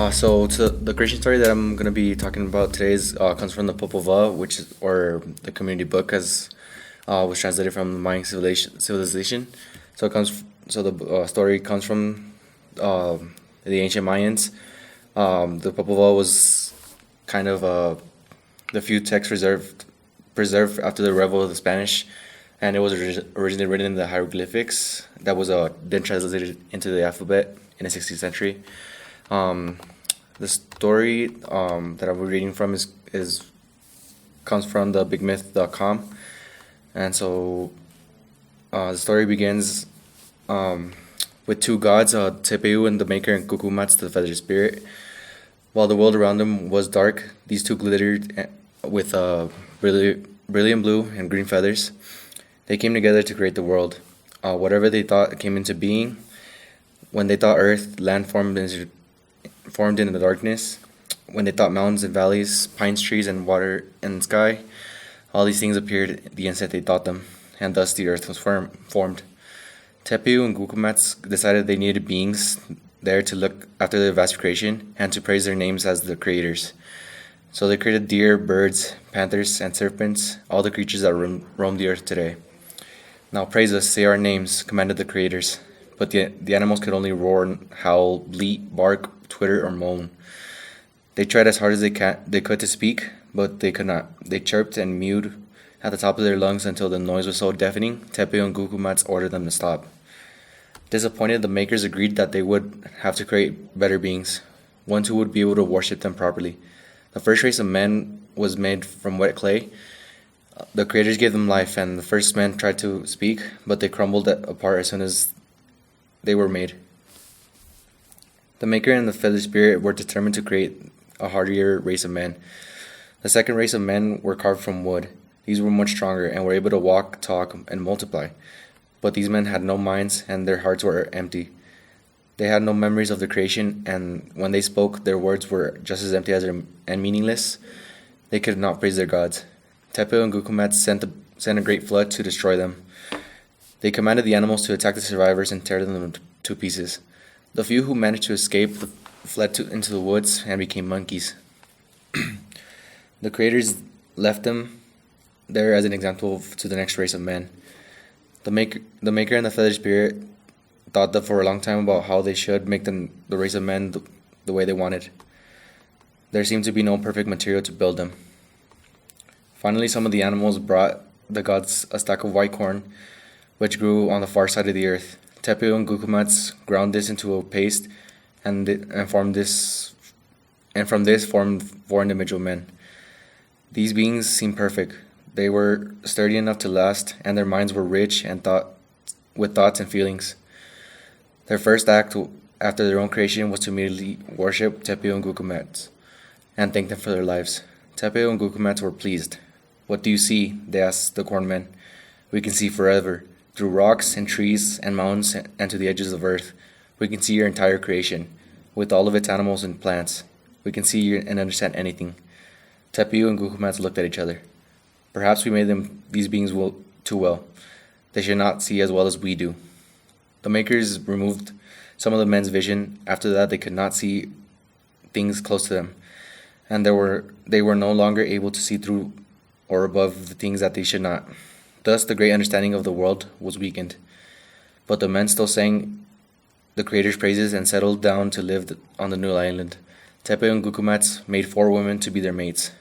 The creation story that I'm gonna be talking about today comes from the Popova, which is or the community book, as was translated from the Mayan civilization. The story comes from uh, the ancient Mayans. The Popova was kind of the few texts preserved after the revolt of the Spanish, and it was originally written in the hieroglyphics that was then translated into the alphabet in the 16th century. Um, the story that I'm reading from is comes from the bigmyth.com, and the story begins um, with two gods, Tepeu and the Maker, and Kukumats, the feathered spirit. While the world around them was dark, these two glittered with brilliant blue and green feathers. They came together to create the world. Whatever they thought came into being. When they thought earth, land formed in the darkness. When they thought mountains and valleys, pines, trees, and water and sky, all these things appeared the instant they thought them, and thus the earth was formed. Tepu and Gukumats decided they needed beings there to look after their vast creation and to praise their names as the creators. So they created deer, birds, panthers, and serpents, all the creatures that roam the earth today. Now praise us, say our names, commanded the creators. But the animals could only roar, howl, bleat, bark, twitter, or moan. They tried as hard as they could to speak, but they could not. They chirped and mewed at the top of their lungs until the noise was so deafening, Tepe and Gukumats ordered them to stop. Disappointed, the makers agreed that they would have to create better beings, ones who would be able to worship them properly. The first race of men was made from wet clay. The creators gave them life, and the first men tried to speak, but they crumbled apart as soon as they were made. The Maker and the Feathered Spirit were determined to create a hardier race of men. The second race of men were carved from wood. These were much stronger and were able to walk, talk, and multiply. But these men had no minds, and their hearts were empty. They had no memories of the creation, and when they spoke, their words were just as empty and meaningless. They could not praise their gods. Tepe and Gukumat sent a great flood to destroy them. They commanded the animals to attack the survivors and tear them to pieces. The few who managed to escape fled into the woods and became monkeys. The creators left them there as an example to the next race of men. The Maker and the Feathered Spirit thought that for a long time about how they should make the race of men the way they wanted. There seemed to be no perfect material to build them. Finally, some of the animals brought the gods a stack of white corn, which grew on the far side of the earth. Tepu and Gukumats ground this into a paste, and from this formed four individual men. These beings seemed perfect. They were sturdy enough to last, and their minds were rich with thoughts and feelings. Their first act after their own creation was to immediately worship Tepu and Gukumats and thank them for their lives. Tepu and Gukumats were pleased. "What do you see?" they asked the corn men. "We can see forever, through rocks and trees and mountains and to the edges of earth. We can see your entire creation, with all of its animals and plants. We can see and understand anything." Tepu and Gukumats looked at each other. "Perhaps we made these beings too well. They should not see as well as we do." The makers removed some of the men's vision. After that, they could not see things close to them, and they were no longer able to see through or above the things that they should not. Thus, the great understanding of the world was weakened. But the men still sang the Creator's praises and settled down to live on the new island. Tepe and Gukumats made 4 women to be their mates.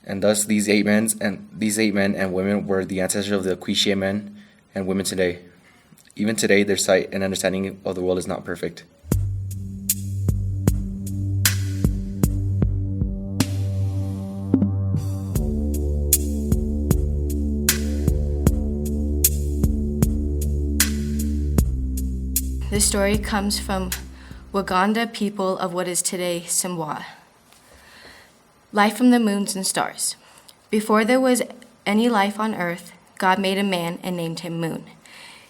And thus, these eight men and women were the ancestors of the Quiche men and women today. Even today, their sight and understanding of the world is not perfect. This story comes from Wogonda people of what is today Samoa. Life from the moons and stars. Before there was any life on earth, God made a man and named him Moon.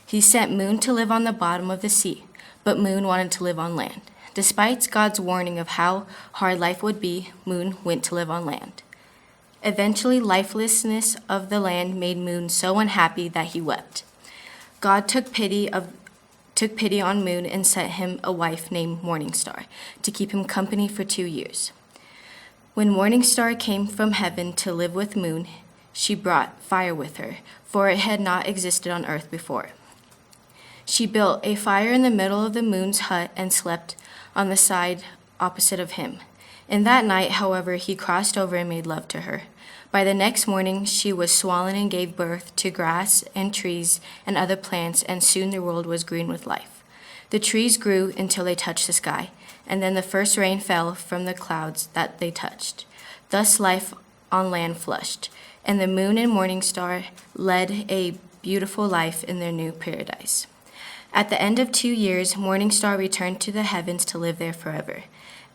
He sent Moon to live on the bottom of the sea, but Moon wanted to live on land. Despite God's warning of how hard life would be, Moon went to live on land. Eventually, lifelessness of the land made Moon so unhappy that he wept. God took pity took pity on Moon and sent him a wife named Morning Star to keep him company for 2 years. When Morning Star came from heaven to live with Moon, she brought fire with her, for it had not existed on earth before. She built a fire in the middle of the Moon's hut and slept on the side opposite of him. In that night, however, he crossed over and made love to her. By the next morning, she was swollen and gave birth to grass and trees and other plants, and soon the world was green with life. The trees grew until they touched the sky, and then the first rain fell from the clouds that they touched. Thus life on land flourished, and the Moon and Morning Star led a beautiful life in their new paradise. At the end of 2 years, Morning Star returned to the heavens to live there forever.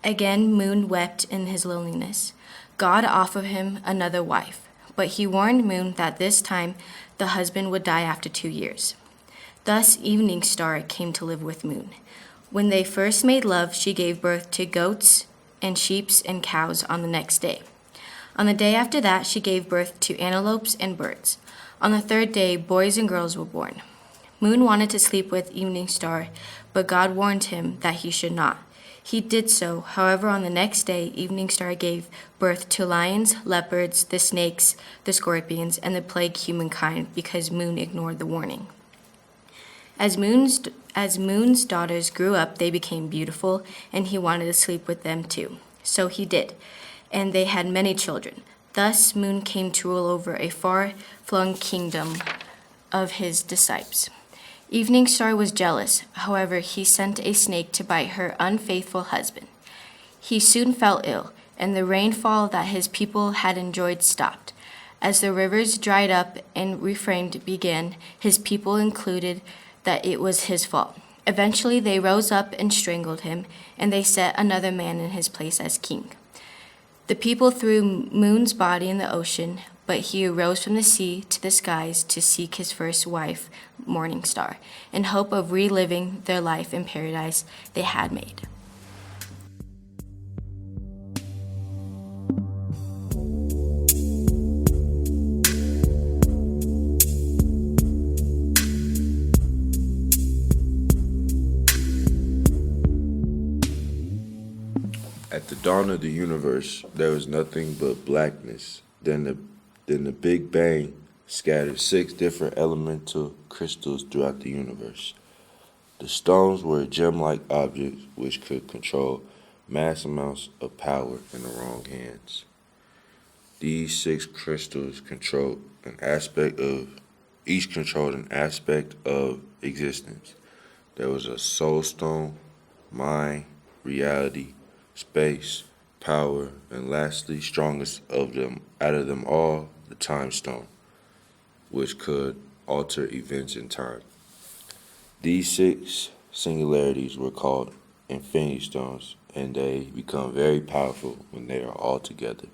Again, Moon wept in his loneliness. God offered him another wife, but he warned Moon that this time the husband would die after 2 years. Thus, Evening Star came to live with Moon. When they first made love, she gave birth to goats and sheep and cows on the next day. On the day after that, she gave birth to antelopes and birds. On the third day, boys and girls were born. Moon wanted to sleep with Evening Star, but God warned him that he should not. He did so. However, on the next day, Evening Star gave birth to lions, leopards, the snakes, the scorpions, and the plague humankind because Moon ignored the warning. As Moon's daughters grew up, they became beautiful, and he wanted to sleep with them too. So he did, and they had many children. Thus, Moon came to rule over a far-flung kingdom of his disciples. Evening Star was jealous. However, he sent a snake to bite her unfaithful husband. He soon fell ill, and the rainfall that his people had enjoyed stopped. As the rivers dried up and reframed began, his people concluded that it was his fault. Eventually, they rose up and strangled him, and they set another man in his place as king. The people threw Moon's body in the ocean, but he arose from the sea to the skies to seek his first wife, Morning Star, in hope of reliving their life in paradise they had made. At the dawn of the universe, there was nothing but blackness. Then the Big Bang scattered 6 different elemental crystals throughout the universe. The stones were gem-like objects which could control mass amounts of power in the wrong hands. These 6 crystals controlled an aspect of existence. There was a soul stone, mind, reality, space, power, and lastly, strongest of them out of them all, the time stone, which could alter events in time. These 6 singularities were called infinity stones, and they become very powerful when they are all together.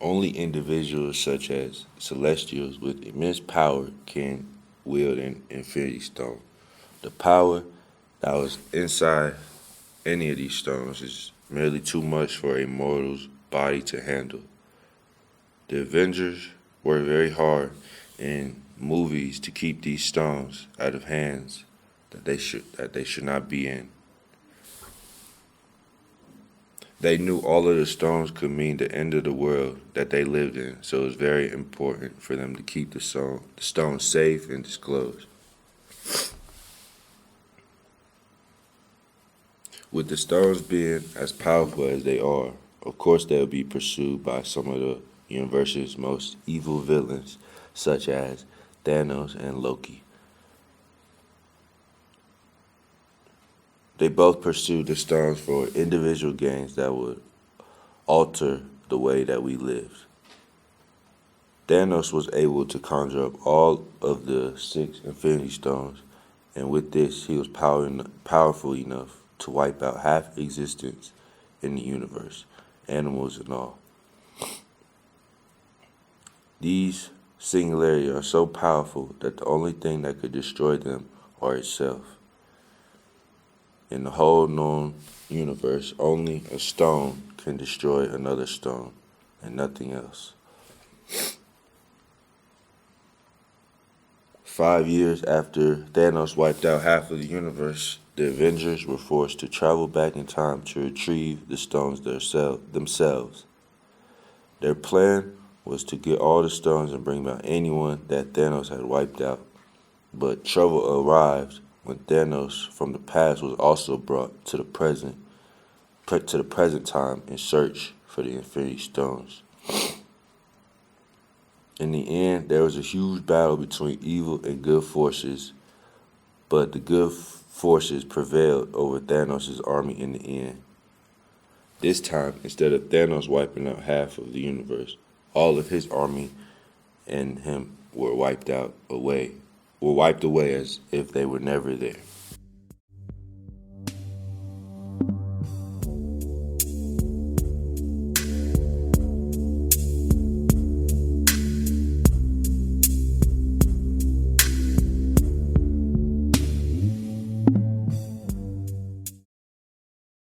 Only individuals such as celestials with immense power can wield an infinity stone. The power that was inside any of these stones is merely too much for a mortal's body to handle. The Avengers worked very hard in movies to keep these stones out of hands that they should not be in. They knew all of the stones could mean the end of the world that they lived in, so it was very important for them to keep the stone safe and disclosed. With the stones being as powerful as they are, of course they'll be pursued by some of the universe's most evil villains, such as Thanos and Loki. They both pursued the stones for individual gains that would alter the way that we lived. Thanos was able to conjure up all of the 6 infinity stones, and with this he was powerful enough to wipe out half existence in the universe, animals and all. These singularities are so powerful that the only thing that could destroy them are itself. In the whole known universe, only a stone can destroy another stone, and nothing else. 5 years after Thanos wiped out half of the universe, the Avengers were forced to travel back in time to retrieve the stones themselves. Their plan was to get all the stones and bring back anyone that Thanos had wiped out. But trouble arrived when Thanos from the past was also brought to the present time in search for the Infinity Stones. In the end, there was a huge battle between evil and good forces, but the good forces prevailed over Thanos' army in the end. This time, instead of Thanos wiping out half of the universe, all of his army and him were wiped away as if they were never there.